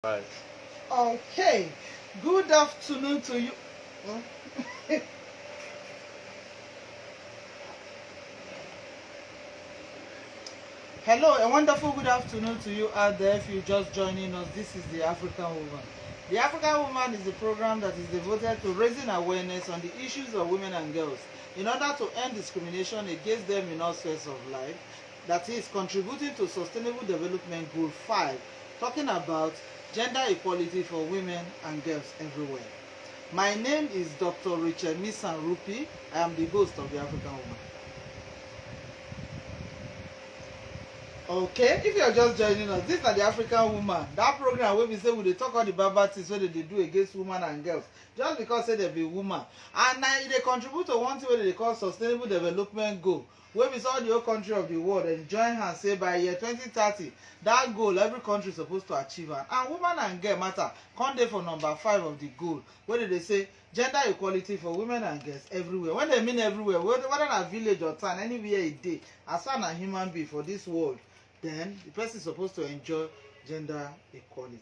Right. Okay. Good afternoon to you. Hello, a wonderful good afternoon to you out there. If you're just joining us, this is the African Woman. The African Woman is a program that is devoted to raising awareness on the issues of women and girls in order to end discrimination against them in all spheres of life. That is contributing to Sustainable Development Goal 5, talking about gender equality for women and girls everywhere. My name is Dr. Richard Misan Rupi. I am the host of the African Woman. Okay, if you are just joining us, this is the African Woman. That program where we say we dey talk all the bad things wey they do against women and girls just because say they be woman, and now they contribute to one thing wey they call Sustainable Development Goal, wey be all the whole country of the world and join hands say by year 2030 that goal every country is supposed to achieve am, and woman and girl matter come dey for number 5 of the goal wey they say gender equality for women and girls everywhere. When they mean everywhere, whether na village or town, anywhere e dey, as far as human being for this world, then the person is supposed to enjoy gender equality.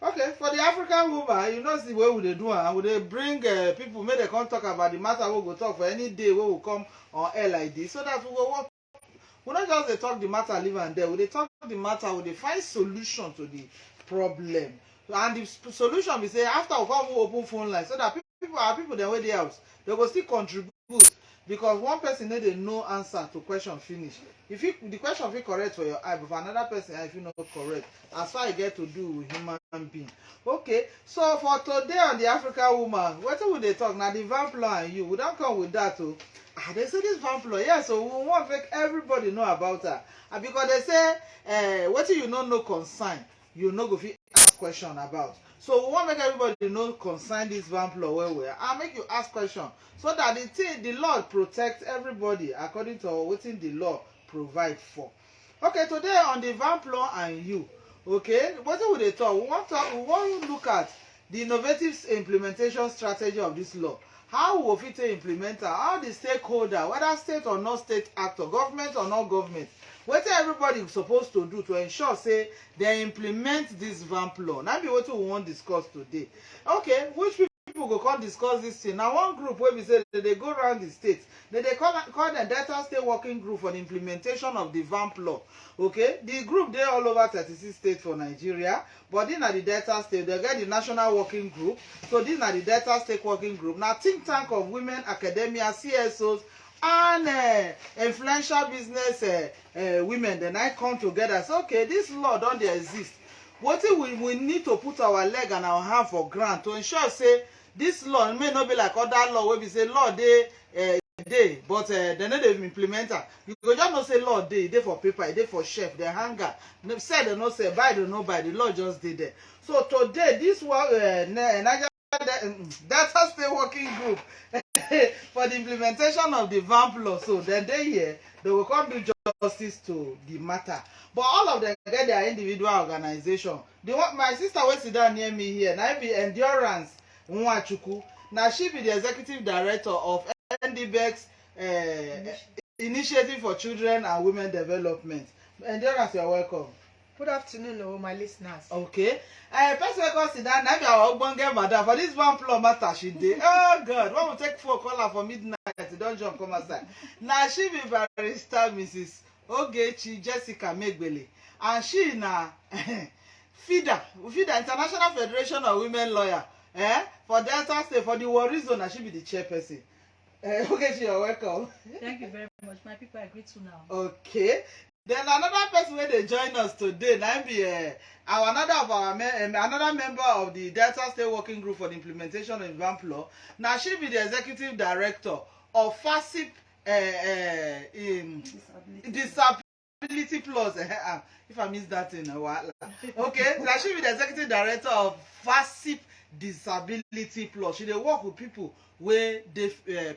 Okay, for the African Woman, you know, see where we dey do am, we dey bring people, make dem come talk about the matter we go talk for any day wey we come on air like this, so that we go work. We not just dey talk the matter leave am there, we dey talk the matter, we dey find solution to the problem, and the solution be say after we come open phone line so that our people dem wey dey house they go still contribute, because one person no dey know answer to question finish. If the question fit correct for your eye, but for another person eye fit not correct, as far as get to do with human being. Okay, so for today on the African Woman, wetin we dey talk na the VAPP law, and you we don come with that o. They say this VAPP law, yeah, so we want make everybody know about her, and because they say wetin you no know concern, you no go fit ask question about. So we want make everybody know concern this VAPP law well and make you ask question, so that the law protect everybody according to wetin the law provide for. Okay, today on the VAPP law and you, okay, wetin we dey talk, we wan look at the innovative implementation strategy of this law. How we fit implement am, how the stakeholder, whether state or not state actor, government or not government, wetin everybody is supposed to do to ensure say they implement this VAPP law. Na be wetin we wan discuss today. Okay, which people go come discuss this thing? Now one group wey be say they go around the state, they call them Delta State Working Group for the implementation of the VAPP law. Okay, the group dey all over 36 states for Nigeria, but this na the Delta State. They get the National Working Group, so this na the Delta State Working Group. Now think tank of women, academia, CSOs, and influential business women, then I come together. So okay, this law don dey exist. Wetin we need to put our leg and our hand for ground to ensure say this law may not be like other law wey be say law dey but dem no dey implement am. You go just know say law dey for paper, e dey for shelf, dem hang am, sell dem no sell, buy dem no buy, the law just dey there. So today this one Nigeria Delta State Working Group for the implementation of the VAPP law, so dem dey here, they will come do justice to the matter. But all of them get their individual organization. My sister wey sit down near me here, na be Endurance Nwachukwu. Now she be the executive director of NDBEX Initiative for Children and Women Development. Endurance, you're welcome. Good afternoon, my listeners. Okay. Person wey come sit down, na be our ogbonge madam for this VAPP law matter she dey. Oh God, when we take phone call her for midnight, she don jump come outside. Now she be Barrister Mrs. Ogechi Jessica Megbele, and she na FIDA International Federation of Women Lawyer for Delta State, for the Warri Zone, and she be the chairperson. Ogechi, you're welcome. Thank you very much. My people are great to now. Okay. Then another person wey dey join us today, na be another member of the Delta State Working Group for the implementation of the VAPP law. Now she be the executive director of FASIP Disability Plus. If I miss that thing, okay. Now she be the executive director of FASIP Disability Plus. She dey work with people wey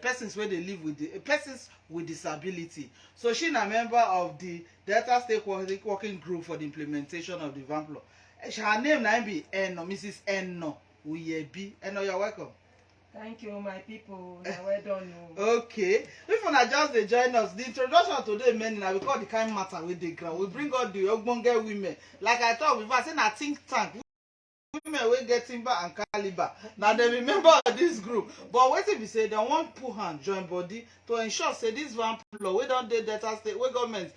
persons wey dey live with persons with disability. So she na member of the Delta State Working Group for the implementation of the VAPP law. Her name na be Mrs. Eno Uyebi. Eno, you're welcome. Thank you, my people. Now well done. Okay, if una just dey join us, the introduction today mainly na because the kind matter wey dey ground. We bring all the ogbonge women, like I talk before, I say na think tank. Women wey get timber and caliber, na dem be member of this group. But wetin be say dem wan put hand join body to ensure say this VAPP law wey don dey Delta State, wey government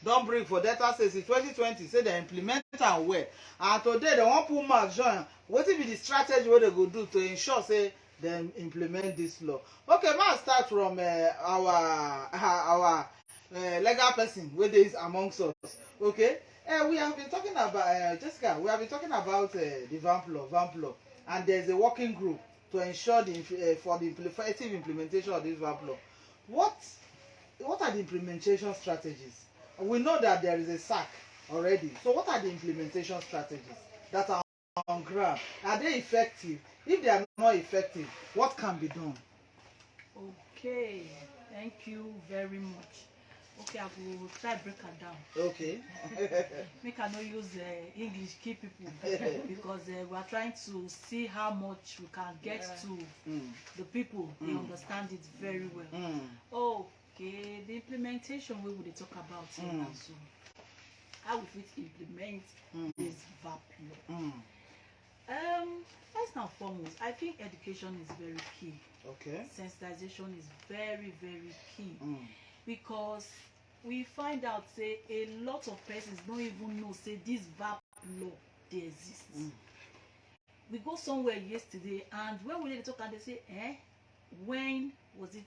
don bring for Delta State since 2020, say dem implement am well. And today dem wan put mouth join. Wetin be the strategy wey dem go do to ensure say dem implement this law? Okay, ma start from our legal person wey dey amongst us. Okay, we have been talking about Jessica. We have been talking about the VAPP law, and there's a working group to ensure for the effective implementation of this VAPP law. What are the implementation strategies? We know that there is a SAC already. So what are the implementation strategies that are on ground? Are they effective? If they are not effective, what can be done? Okay, thank you very much. Okay, I will try break it down. Okay. Make I not use English key people because we are trying to see how much we can get to the people. They understand it very well. Okay, the implementation we will talk about here now. So how we fit implement this VAPP law. First and foremost, I think education is very key. Okay. Sensitization is very, very key. Because we find out say a lot of persons don't even know say this VAPP law they exist. We go somewhere yesterday and when we talk and they say, when was it,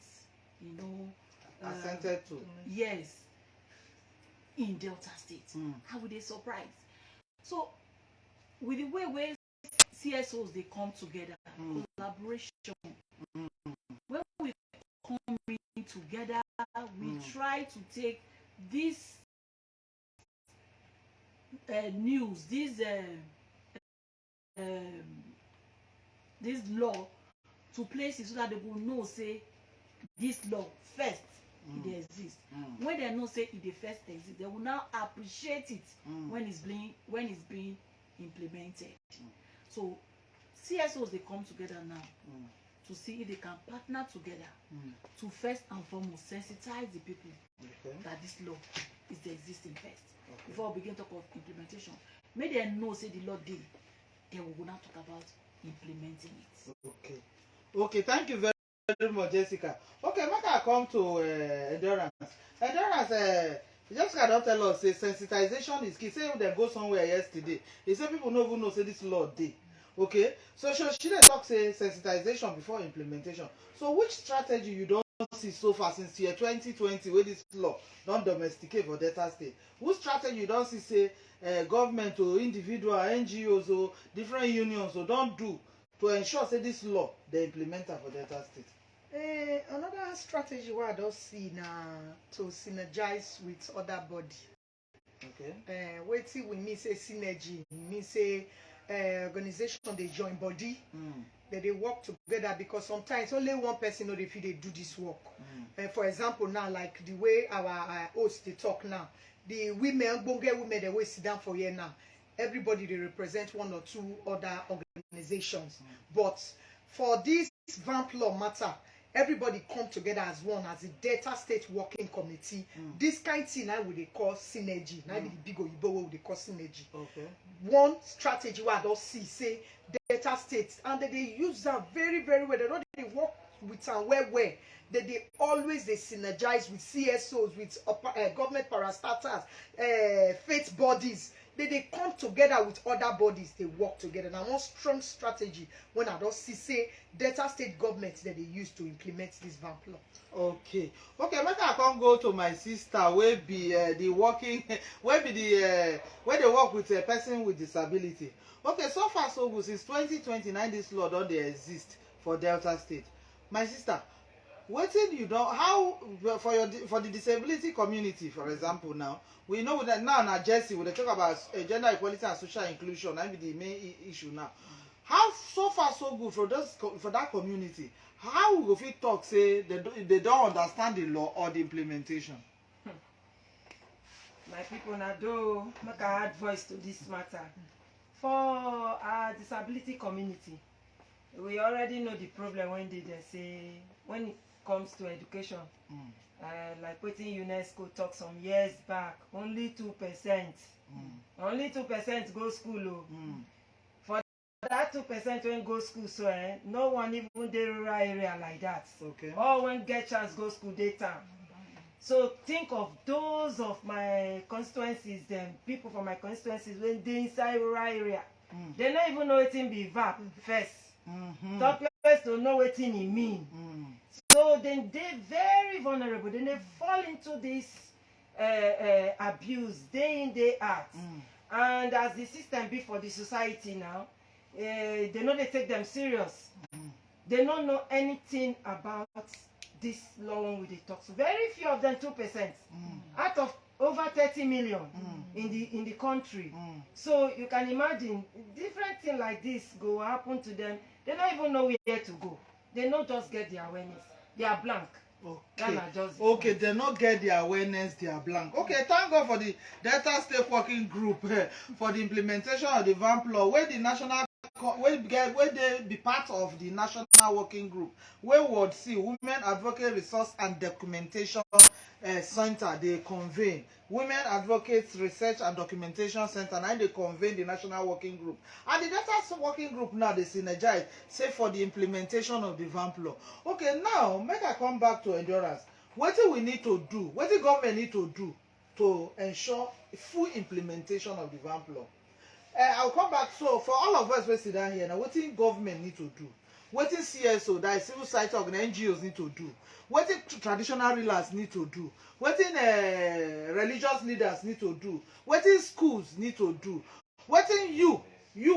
assented to? Yes, in Delta State. How would they surprise? So with the way CSOs they come together, collaboration. When we come in together, we try to take this news, this law to places so that they will know say this law first it exists. When they know say it first exists, they will now appreciate it when it's being implemented. So CSOs they come together now to see if they can partner together to first and foremost sensitize the people that this law is the existing first. Before we begin to talk of implementation, make them know say the law did, then we will now talk about implementing it. Okay, thank you very much, Jessica. Okay, make I come to endurance. Jessica don tell us say sensitization is key. Say they go somewhere yesterday, he say people no even know say this law dey. Okay, so she dey talk say sensitization before implementation. So which strategy you don see so far since year 2020 wey this law don domesticate for Delta State? Which strategy you don see say government or individual NGOs or different unions or don do to ensure say this law dey implement am for Delta State? Another strategy wey I don see na to synergize with other body. Okay. Wetin we mean say synergy mean say organization dey join body. They work together because sometimes only one person no dey fit dey do this work. For example now, like the way our host dey talk now, the women, bonge women, they will sit down for here now. Everybody they represent one or two other organizations. But for this VAPP law matter, everybody come together as one, as a Delta State Working Committee. This kind of thing now we dey call synergy. Now the big oyibo wey we dey call synergy. Okay. One strategy wey I don see say Delta State, and they use that very, very well. They don't they work with them well. They always they synergize with CSOs, with government parastatals, faith bodies. They come together with other bodies. They work together. Now one strong strategy when I don't see say Delta State government that they use to implement this VAPP law. Okay, make I come go to my sister wey be the working wey be the where they work with a person with disability. Okay, so far so good. Since 2029 this law don dey exist for Delta State. My sister, wetin you don, how for the disability community, for example, now we know that now na Jesse we dey talk about gender equality and social inclusion. That be the main issue now. How so far so good for that community? How we go fit talk say they don't understand the law or the implementation? My people now do make I add voice to this matter. For our disability community, we already know the problem when they say when it comes to education. Like wetin UNESCO talk some years back, only 2%. Only 2% go school. For that 2% when go school, so no one even dey rural area like that. Okay. All when get chance go school daytime. So think of those of my constituencies, them people from my constituencies when they inside rural area. They don't even know wetin be VAPP first. Top first to know wetin e mean. So then they very vulnerable. Then they fall into this abuse day in day out. And as the system be for the society now, they know they take them serious. They don't know anything about this law when they talk. So very few of them, 2%, out of over 30 million in the country. So you can imagine different thing like this go happen to them. They don't even know where to go. They don't just get the awareness. They are blank. Okay, they not get the awareness, they are blank. Okay, thank God for the Delta State Working Group for the implementation of the VAPP law, where the national where they be part of the National Working Group, where would see Women Advocate Resource and Documentation Center, they convene. Women Advocates Research and Documentation Center, and they convene the National Working Group. And the Delta Working Group now, they synergize, say for the implementation of the VAPP law. Okay, now, make I come back to endurance. What do we need to do? What the government need to do to ensure full implementation of the VAPP law? I'll come back. So for all of us who sit down here now, what the government need to do? What the CSO, that is civil society NGOs need to do? What the traditional rulers need to do? What the religious leaders need to do? What the schools need to do? What the you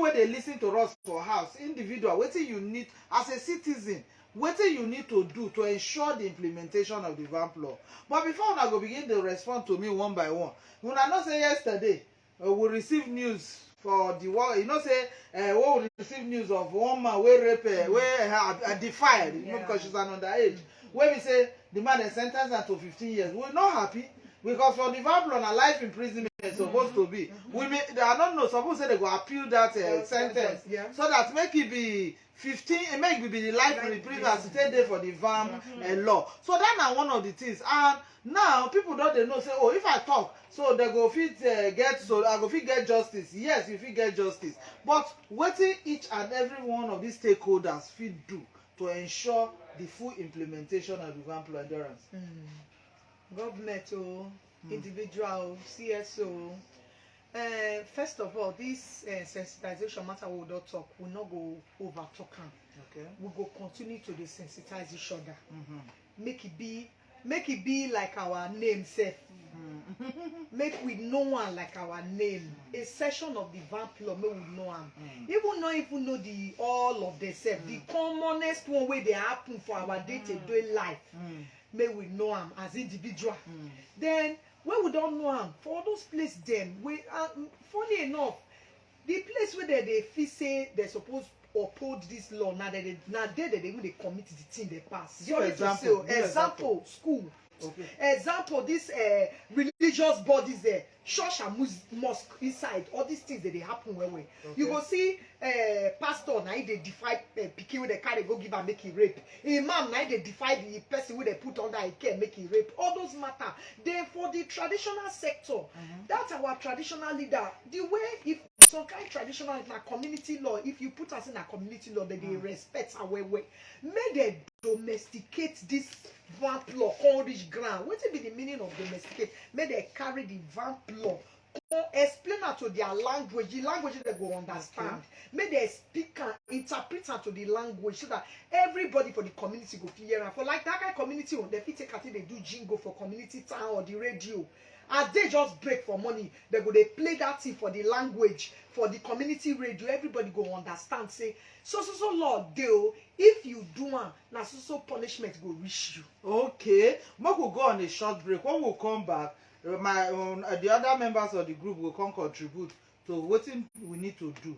when they listen to us for house, individual, what you need as a citizen, what you need to do to ensure the implementation of the VAPP law? But before I go begin to respond to me one by one, when I not say yesterday, we receive news for the war, you know, say we receive news of one man where rape, where defied, because she's an underage. When we say the man is sentenced her to 15 years, we're not happy because for the VAPP law, a life imprisonment is supposed to be. We may, I don't know, suppose say they go appeal that sentence, so that make it be 15, and make it be the life imprisonment as it there for the VAPP law. So that's one of the things. And now people don't they know say, oh, if I talk, so they go fit get, so I go fit get justice. Yes, you fit get justice. But what each and every one of these stakeholders fit do to ensure the full implementation of the VAPP law endurance? Government, individual, CSO. First of all, this sensitization matter we don't talk, we not go over talk. Okay. We go continue to desensitize each other. Make it be like our name self. Make we know one like our name. A session of the VAPP law, make we know one. Even know the all of themselves. The commonest one way they happen for our day-to-day life. Make we know them as individual. Then when we don't know them, for those places then, we funny enough, the place where they feel say they're supposed to uphold this law, now they when they commit the thing they pass. Give example. School. Okay. Example, this religious bodies there, church and mosque inside, all these things that they happen well. Okay. You go see pastor now they defy pikin with the carry go give and make it rape. Imam now they defy the person who they put under a care make it rape. All those matter. Then for the traditional sector, that's our traditional leader. The way if some kind of traditional in a community law, if you put us in a community law, that they respect our way. May they domesticate this VAPP law, all this ground. What will be the meaning of domesticate? May they carry the VAPP law, explain it to their language, the language they go understand. Okay. May they speak and interpret it to the language so that everybody for the community go hear. For like that kind of community, they fit take at they do jingle for community town or the radio. As they just break for money, they play that thing for the language, for the community radio. Everybody go understand. Say, so law deal. If you do one, now so punishment go reach you. Okay, we will go on a short break. When we come back, the other members of the group will come contribute to what we need to do.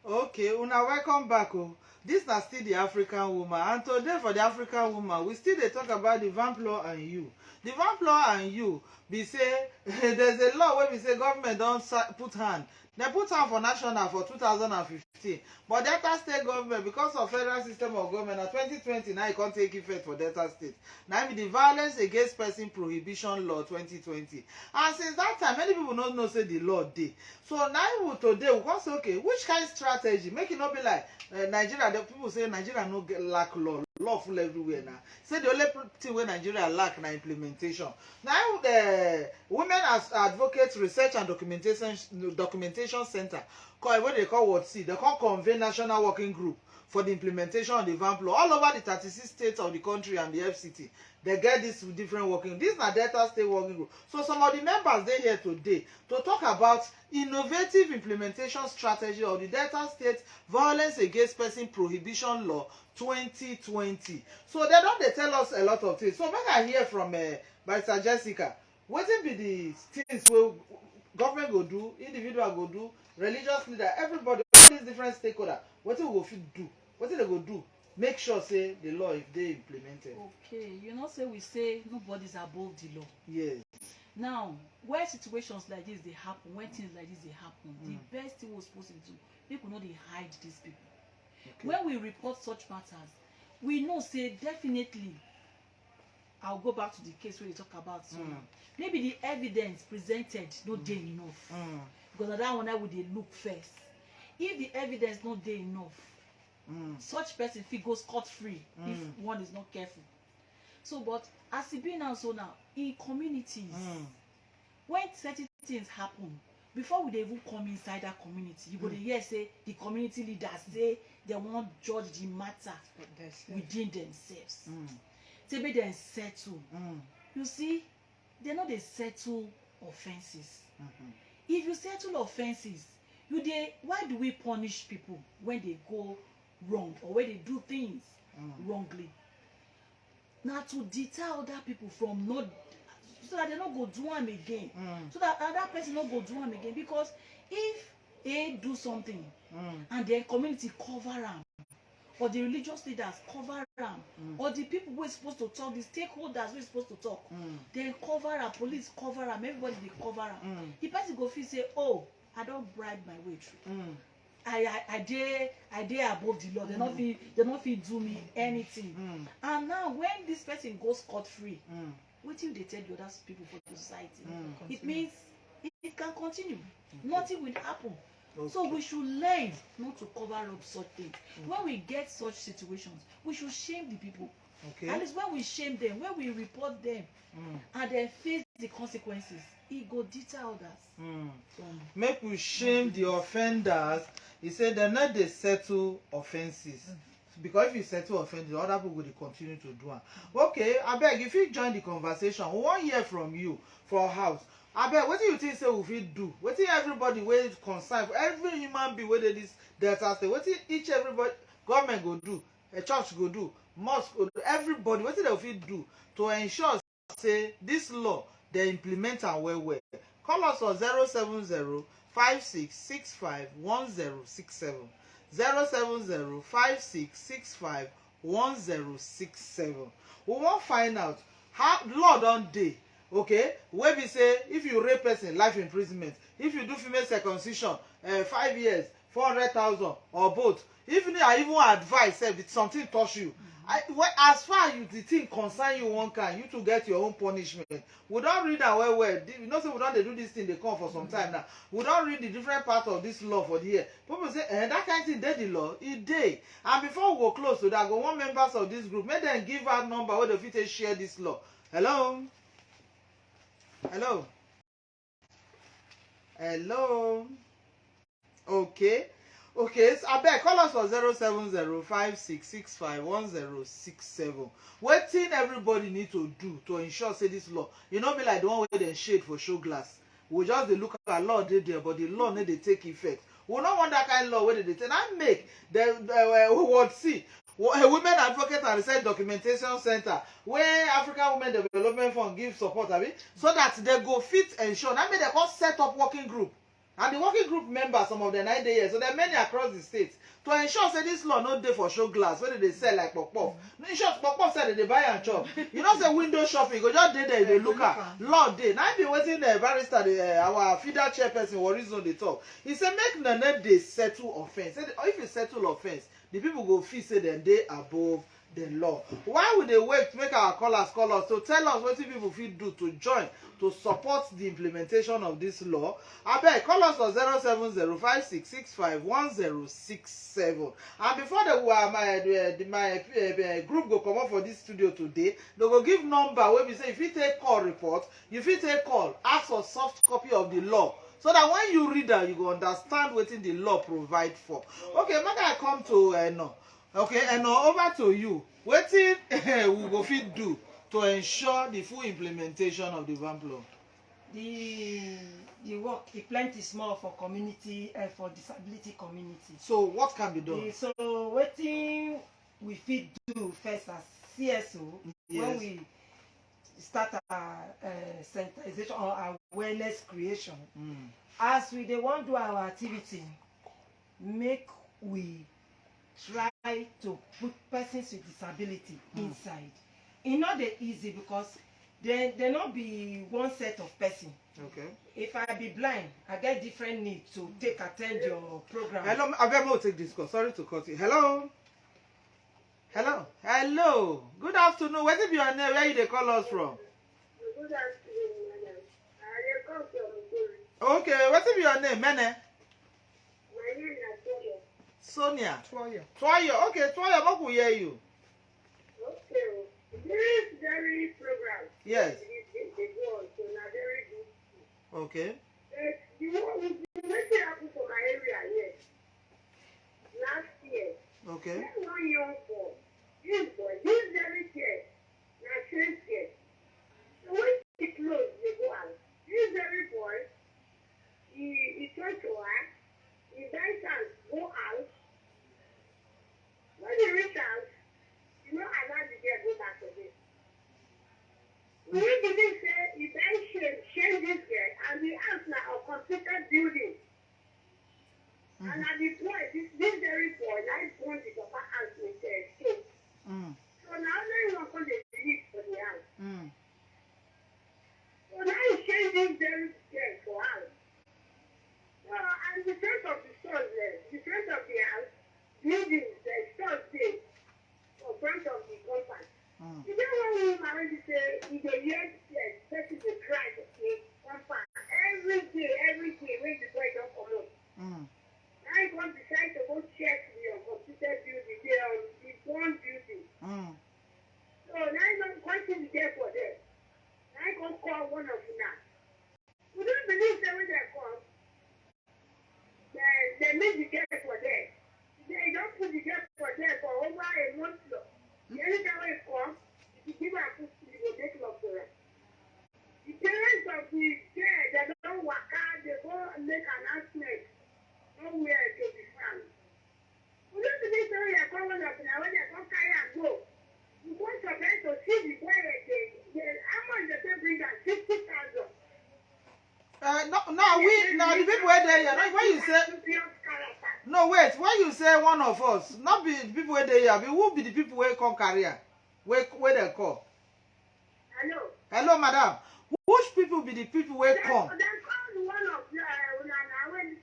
Okay, una welcome back. Oh. This na still the African woman, and today for the African woman, we still dey talk about the VAPP law and you. The VAPP law and you be say there's a law wey be say government don put hand. Dem put hand for national for 2015, but Delta State government, because of federal system of government, na 2020 now e come take effect for Delta State. Na be the Violence Against Person Prohibition Law 2020. And since that time, many people no know say the law dey. So now today we come say, okay, which kind of strategy make it not be like Nigeria? The people say Nigeria no get lack law full everywhere now. Say the only thing where Nigeria lack na implementation. Now the Women as Advocates Research and Documentation Center, what they call WATC, they call convene national working group for the implementation of the VAPP law all over the 36 states of the country and the FCT. They get this different working. This is a Delta State working group. So some of the members they here today to talk about innovative implementation strategy of the Delta State Violence Against Person Prohibition Law 2020. So they don't they tell us a lot of things. So when I hear from Barrister Jessica, what will be the things where government go do, individual go do, religious leader, everybody, all these different stakeholders, what will go do? What will they go do? Make sure say the law if they implemented. Okay, you know, say we say nobody's above the law. Yes. Now, where situations like this they happen, when things like this they happen, the best thing we're supposed to do, people know they hide these people. Okay. When we report such matters, we know say definitely. I'll go back to the case where you talk about. So maybe the evidence presented not dey enough. Because that one I would they look first. If the evidence not dey enough, such person fit go scot free if one is not careful. So, but as it be now, so now in communities, when certain things happen, before we dey even come inside that community, you go dey hear say the community leaders say they won't judge the matter within themselves. Say make dem settle. You see, they know they settle offenses. If you settle offenses, why do we punish people when they go wrong or when they do things wrongly? Now to deter other people from not, so that they not go do them again. So that other person not go do them again. Because if they do something and their community cover them, or the religious leaders cover them, or the people who are supposed to talk, the stakeholders who are supposed to talk, they cover them, police cover them, everybody they cover them. The person go feel say, oh, I don't bribe my way through. I dare above the law. They not feel do me anything. And now when this person goes scot free, what if they tell the other people for the society? It means it can continue. Nothing will happen. Okay. So we should learn not to cover up such things. When we get such situations, we should shame the people. Okay. At least when we shame them, when we report them, and then face the consequences, it go deter others. Make we shame the offenders. He said they're not they settle offenses. Because if you settle offenses, other people will continue to do it. Okay, I beg if you join the conversation, we want to hear from you for our house. Abeg, what do you think say we fit do? What do everybody wey concern, every human being wey dey this Delta State, what each everybody government go do, a church go do, mosque go do, everybody, what they fit do to ensure say this law they implement am well well? Call us on 070 5665 1067 070 5665 1067. We wan find out how law don dey. Okay, wey be say if you rape person, life imprisonment. If you do female circumcision, 5 years, 400,000 or both. Even I even advise if something touch you, as far as the thing concern you one kind, you to get your own punishment. We don't read that well. You know, say we don't do this thing. They come for some time now. We don't read the different parts of this law for the year. People say, that kind of thing dey the law, it dey. And before we go close to that, go one members of this group, make them give out number where they fit share this law. Hello. Hello. Hello. Okay. Okay, so abeg call us for 07056651067. Wetin everybody need to do to ensure say this law, you know, be like the one wey dem shade for show glass. We just dey look at law dey there, but the law no dey take effect. We no want that kind of law wey dey take. And make the WATC, Women Advocate and Research Documentation Center, where African Women Development Fund give support, abi, so that they go fit ensure. That make dem come set up working group. And the working group members, some of them 9 days, so there are many across the state. To ensure say this law no dey for show glass, whether they sell like pop. In short, pop said they buy and chop. You know say window shopping, go just dey there, you dey look at law dey. Now be waiting the barrister, our feeder chairperson Horizon dey talk. He say make none dey settle offense. Say if you settle offense, the people go feel say dem dey above the law. Why would they wait to make our callers call us to tell us what people fit do to join to support the implementation of this law? Abeg call us for 07056651067. And before my group go come up for this studio today, they go give number where we say if you take call report, if you take call, ask for soft copy of the law. So that when you read that, you go understand what the law provide for. Okay, make I come to no. Okay, and now over to you. What we go fit do to ensure the full implementation of the VAPP law? The work, the plenty small for community and for disability community. So what can be done? So what we fit do first as CSO, Yes. when we start our sensitization or awareness creation, as we dey wan do our activity, make we try to put persons with disability inside. E no dey easy because there no be one set of person. Okay. If I be blind, I get different needs to take attend your program. Hello, Abeg, will take this call. Sorry to cut you. Hello. Hello. Good afternoon. Where be your name? Where you dey call us from? Good afternoon, madam. I come from Missouri. Okay. What be your name, Mene? My name is Sonia. Sonia. Toya. Twayo. Okay, Twayo. What will hear you? Okay. This very program. Yes. They go on, so na very good. Okay. You know, wetin happen for my area here last year. Okay. That one young boy, this very care, na same care. So when he close, they go out. This very boy, he try to act, he by chance go out. When he reach out, you know allow the girl go back again. We believe say he then shame this girl and the house na a completed building. And at the point, this very boy, now he's going to the house with the shame. So now everyone come dey live for the house. So now he shame this very girl for house. And the front of the stores there, the front of the house, buildings, the stores there, for front of the compound. You know when we already say, he dey hear person dey cry for the compound. Every day, when the boy don comot. Now he come decide to go check the completed building, the one building. So now he come continue there for them. Now he come call one of them. We don't believe that when they come, they make the girl for them. They don't put the girl for them for over a month now. Anytime when they come, if you give her food, you go take love for her. The parents of the girl, they don't work out, they go make announcement. Nowhere to be found. We don't believe that when they come one of them, when they come carry and go, you want to try to see the boy again. How much they say bring her? 50,000. Now the people were there. When you say no, wait. When you say one of us, not be the people were there. But who be the people who come career? Where they call? Hello, madam. Which people be the people who come? They call one of them. When they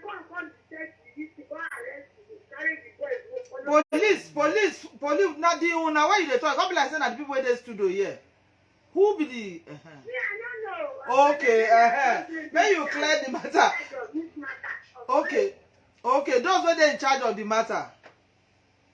come to take the go arrest you, carry the boy. Police. Now the una why you dey talk? Come be like say na the people wey dey studio here. Who be the? Yeah, I don't know. Okay, May you clear the matter. Okay, those wey dey in charge of the matter.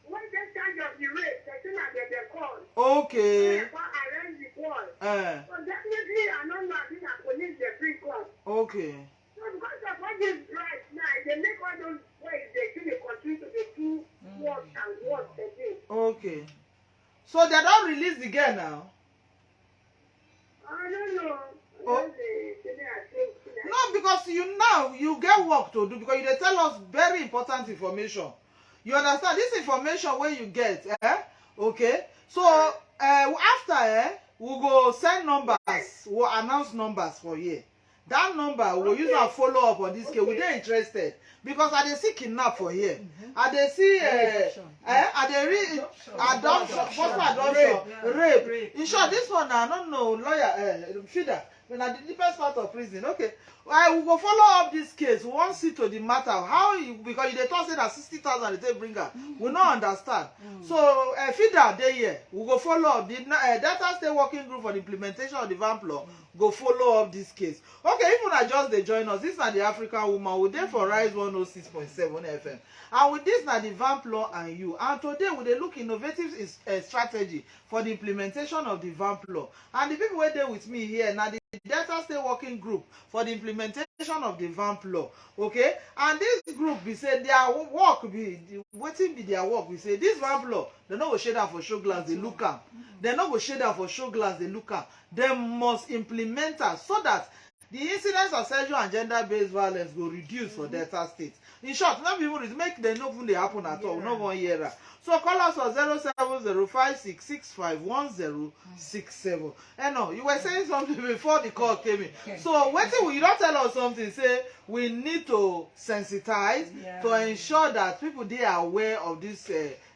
When they charge of the rape, they say na they call. Okay. They call arrest the boy. So definitely, I don't know. I think na police they bring come. Okay. So because of all this right now, they make all those boys they continue to do work and work again. Okay. So they don't release the girl now. I don't know. Oh. No, because you get work to do because you dey tell us very important information. You understand this information where you get, Okay. So after we go send numbers, we'll announce numbers for here. that number we go use am follow up on this case. We dey interested because I dey see kidnap for here. I dey see I dey read adoption, forceful adoption, rape. In short, this one I don't know lawyer feeder. When at the deepest part of prison, okay. I will go follow up this case. We wan see to the matter how you, because you dey talk say that 60,000 they take bring her. We no understand. So feeder dey here. We go follow up the data state working group for the implementation of the VAPP law. Go follow up this case. Okay, if una just dey join us, this na the African Woman. We dey for Rise 106.7 FM. And with this na the VAPP law and you. And today we dey look innovative strategy for the implementation of the VAPP law. And the people wey dey with me here na the Delta State Working Group for the implementation of the VAPP law. Okay, and this group be say their work be wetin be their work. We say this VAPP law, they no go shade am for show glass, they look am. They no go shade am for show glass, they look am. They must implement am so that the incidence of sexual and gender-based violence go reduce for Delta State. In short, no be even make dem no even dey happen at all. We no wan hear am. So call us for 07056651067. No, you were saying something before the call came in. Okay. So wetin you don't tell us something. Say we need to sensitize to ensure that people dey aware of this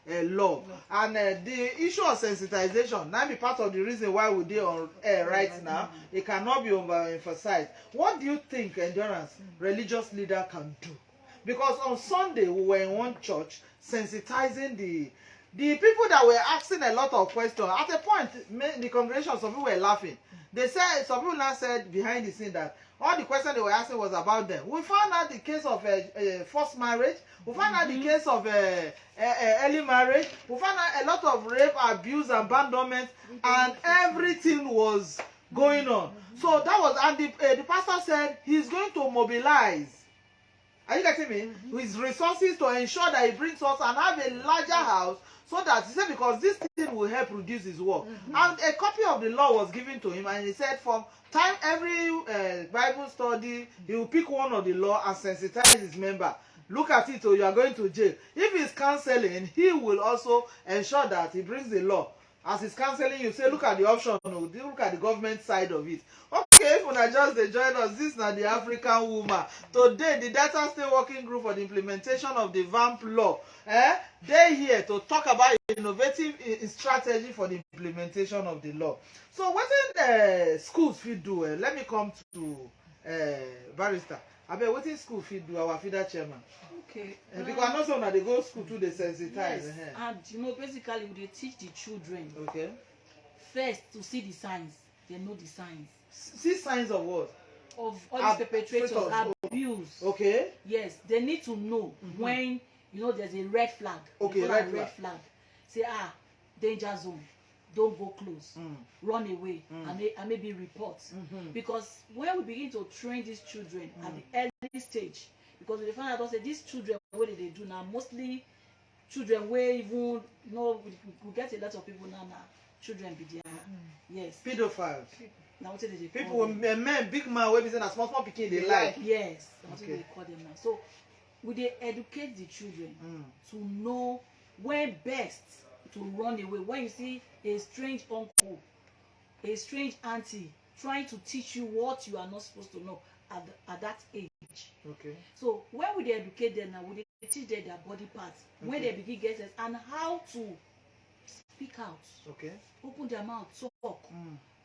law. And the issue of sensitization now be part of the reason why we dey on air right now. It cannot be overemphasized. What do you think Endurance religious leader can do? Because on Sunday we were in one church sensitizing the people that were asking a lot of questions. At a point, the congregation, some people were laughing. They said, some people now said behind the scene that all the questions they were asking was about them. We found out the case of forced marriage. We found out the case of early marriage. We found out a lot of rape, abuse, abandonment, and everything was going on. So that was, and the pastor said he's going to mobilize. Are you getting me? His resources to ensure that he brings us and have a larger house, so that he said because this thing will help reduce his work. And a copy of the law was given to him, and he said from time every Bible study, he will pick one of the law and sensitize his member. Look at it, or you are going to jail. If he's counseling, he will also ensure that he brings the law. As he's counseling, you say, look at the option, look at the government side of it. Okay, if una just join us, this is not the African Woman. Today, the Delta State Working Group for the implementation of the VAPP law, they're here to talk about innovative strategy for the implementation of the law. So what in schools fit do? Let me come to Barrister. I bet what in school fit do, our feeder chairman? Okay. Because I know some that they go school too, they sensitize. Yes. And basically they teach the children. Okay. First to see the signs. They know the signs. See signs of what? Of all these perpetrators, abuse. Okay. Yes, they need to know when there's a red flag. Okay, red flag. Say danger zone. Don't go close. Run away and maybe report. Because when we begin to train these children at the early stage, because we find out that these children, what do they do now? Mostly children where even we get a lot of people now. Children be there. Yes. Pedophiles. Now what do they call people, them? men, big man, where be saying a small pikin they like. Yes. That's what they call them now. So we they educate the children to know when best to run away. When you see a strange uncle, a strange auntie trying to teach you what you are not supposed to know at that age. Okay. So when we dey educate them now, we dey teach them their body parts, when they begin get it, and how to speak out. Okay. Open their mouth, talk,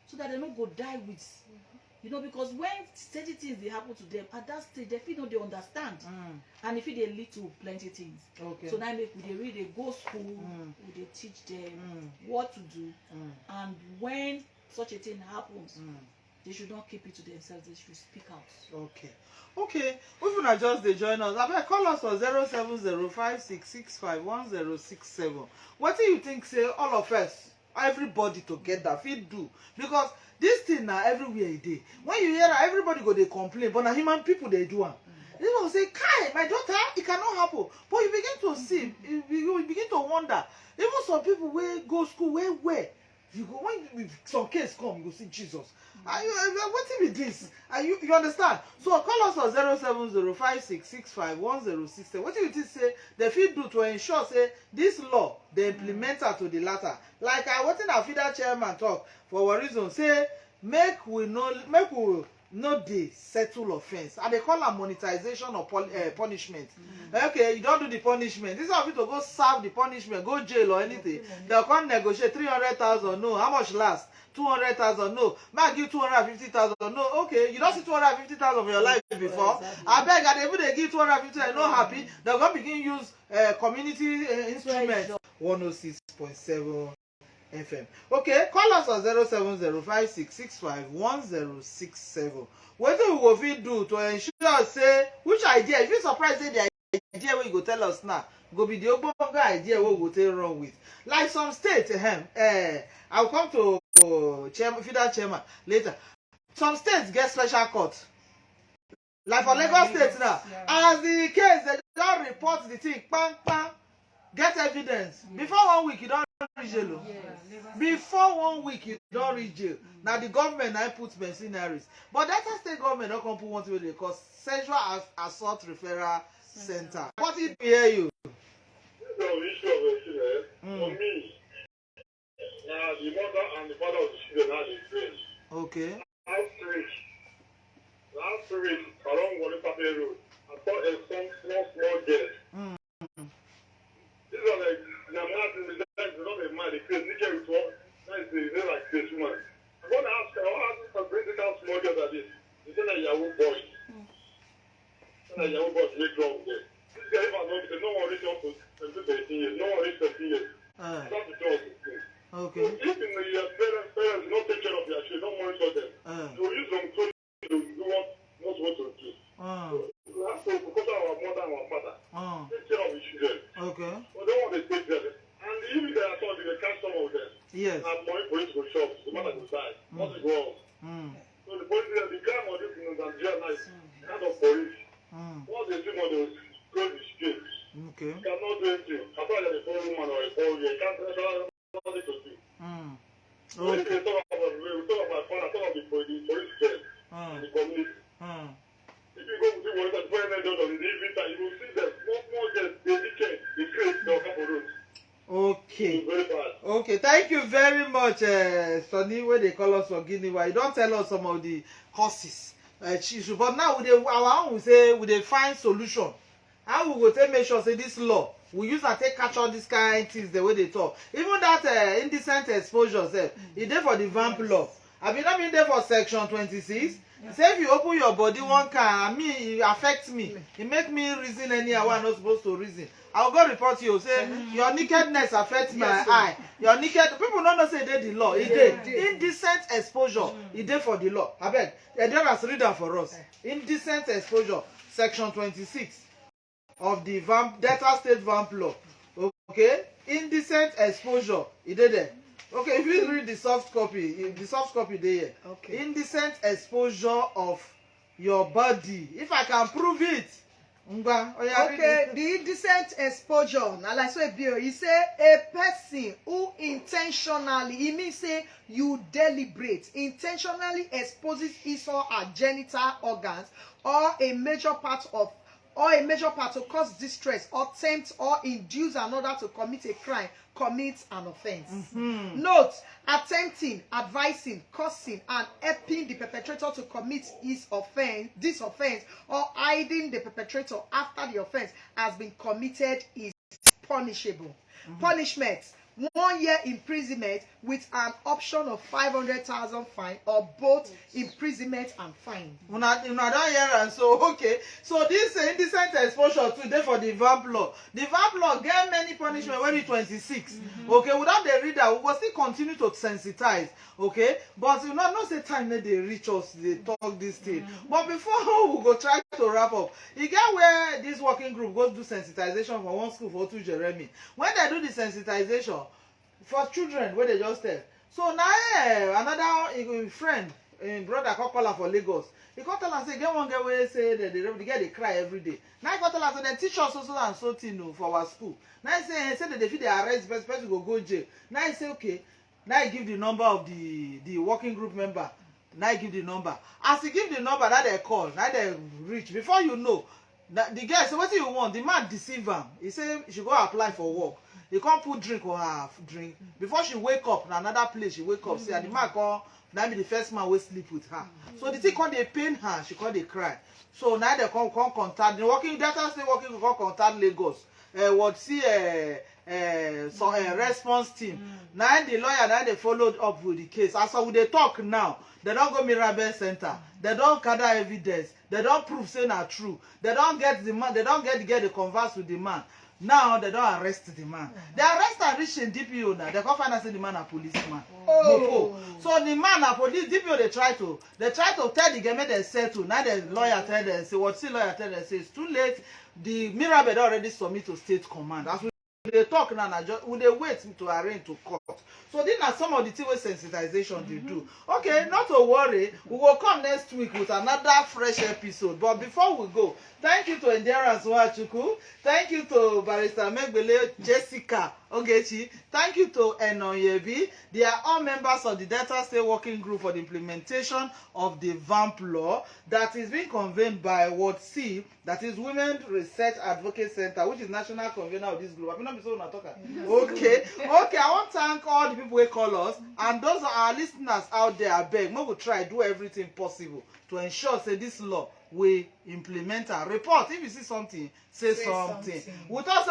so that they don't go die with. Because when certain things they happen to them at that stage, they feel they understand, and if they lead to plenty things. Okay. So now make we dey read, they go school, we dey teach them what to do, and when such a thing happens, they should not keep it to themselves. They should speak out. Okay. Okay. If una just dey join us, abeg call us for 07056651067. What do you think? Say all of us, everybody together, fit do? Because this thing now everywhere e dey. When you hear everybody go dey complain, but na human people dey do am. You say, "Kai, my daughter, it cannot happen." But you begin to see, you begin to wonder. Even some people wey go school, where you go when some case come, you go see Jesus. What is this? You understand? So call us on 07056651067. What do you think say they fit do to ensure say this law they implement her to the latter? Like what in our feeder chairman talk for a reason, say make we no dey settle offence. And they call am monetization of punishment. Okay, you don't do the punishment. This is of you to go serve the punishment, go jail or anything. They'll come negotiate 300,000. No, how much last? 200,000. No, might give 250,000. No, okay, you don't see 250,000 for your life before. I beg, and even they give 250,000, not happy. They're going to begin use community instruments. 106.7 FM. Okay, call us on 07056651067. What do we go fit do to ensure say which idea? If you surprised say the idea wey you go tell us now go be the ogbonge idea wey we go take run with. Like some states, I will come to federal chairman later. Some states get special court. Like for Lagos State now, as the case they don report the thing, bang bang, get evidence. Before 1 week you don reach jail. Before 1 week you don reach jail. Now the government now put mercenaries, but Delta State government don come put one thing wey they call sexual assault referral center. What did we hear you? The issue of the children, for me, the mother and the father of the children are the same. Okay. Last week, along Wanipape Road, I saw a small girl. This was like, the man in the legs, not a man, the face, nature with one, that's like 6 months. I'm going to ask her, how to bring this out small girl like this? He said that Yahoo boy. Yahoo boy, they grow there. This guy, if I know, no one reach up to 13 years, no one reach 13 years. That's the truth. Okay. So if your parents don't take care of their children, don't monitor them, you will use them to do what not what to do. So we have to focus on our mother and our father. Take care of the children. Okay. We don't want to take them. And even if they are told they catch some of them, Yes. and money for it to shop, the matter will die. What is wrong? So the police, the crime of this in Nigeria now is kind of police. Once they see money, they will close the street. Okay. You cannot do anything. I thought you had a poor woman or a poor girl. You can't tell nothing to do. So if Okay. you talk about fun, I talk about the police jail and the community. If you go to see what is at 400 on the evening time, you will see them small girls, they change, they create the couple roads. Okay. It's very bad. Okay, thank you very much, Sonny, where they call us for Guinea. Why you don't tell us some of the causes, issue. But now our own we say we dey find solution. How we go take make sure say this law we use and take catch all these kind of things the way they talk. Even that indecent exposure, e dey for the VAPP law. I mean, not been there for section 26. Say if you open your body one kind, and me it affect me. It make me reason anyhow I'm not supposed to reason. I'll go report you. Say your nakedness affects my eye. Your naked people don't know say they the law. It dey indecent exposure. It dey for the law. I beg. Just read that for us. Indecent exposure, section 26 of the Delta State VAPP law. Okay, indecent exposure. It dey there. Okay, if you read the soft copy there. Okay. Indecent exposure of your body. If I can prove it. Okay, the indecent exposure. Now, like so, he say a person who intentionally, it means say you deliberate, intentionally exposes his or her genital organs or a major part to cause distress or tempt or induce another to commit a crime, commits an offense. Note, attempting, advising, causing, and helping the perpetrator to commit this offense, or hiding the perpetrator after the offense has been committed is punishable. Punishment: 1 year imprisonment with an option of 500,000 fine, or both imprisonment and fine. Una don hear am. So okay, so this indecent exposure too dey for the VAPP law. The VAPP law get many punishment wey be 26. Okay, without the reader we go still continue to sensitize. Okay, but you know say time no dey reach us dey talk this thing. But before we go try to wrap up, e get where this working group go do sensitization for one school for Otu Jeremy. When they do the sensitization for children wey they just tell, so now another friend brother call am for Lagos. He come tell am say get one girl wey say that the girl dey cry every day. Now he come tell am say dem teach us so and so thing for our school. Now he say that they fit dey arrest person go jail. Now he say okay. Now he give the number of the working group member. Now he give the number. As he give the number, now they call. Now they reach. Before you know, the girl say, what do you want? The man deceive him. He say she go apply for work. he can't put drink or half drink. Before she wake up, na another place she wake up. See, and the man come, now be the first man will sleep with her. So the thing come dey pain her, she come dey cry. So now they come contact. The working data say working come contact Lagos. What see response team. Now the lawyer now they followed up with the case. As so they talk now, they don't go Mirabel Center. They don't gather evidence. They don't prove say na true. They don't get the man. They don't get the converse with the man. Now they don't arrest the man. They arrest and reach in DPO now. They come find out say the man a policeman. Oh. So the man a police DPO they try to tell the girl make they settle. Now the lawyer tell them say what see lawyer tell them say it's too late. The Mirabel don already submit to state command. As we dey talk now, we dey wait to arrange to court. So these are some of the things wey sensitization dey do. Okay, not to worry. We will come next week with another fresh episode. But before we go, thank you to Endurance Nwachukwu. Thank you to Barrister Megbele Jessica Ogechi. Thank you to Enoyebi. They are all members of the Delta State Working Group for the implementation of the VAPP law that is being convened by WATC, that is Women Research Advocate Center, which is national convener of this group. I not be so not talking. Okay, I want to thank all the people who call us, and those are our listeners out there. I beg, we will try do everything possible to ensure say this law we implement and report. If you see something, say something. We also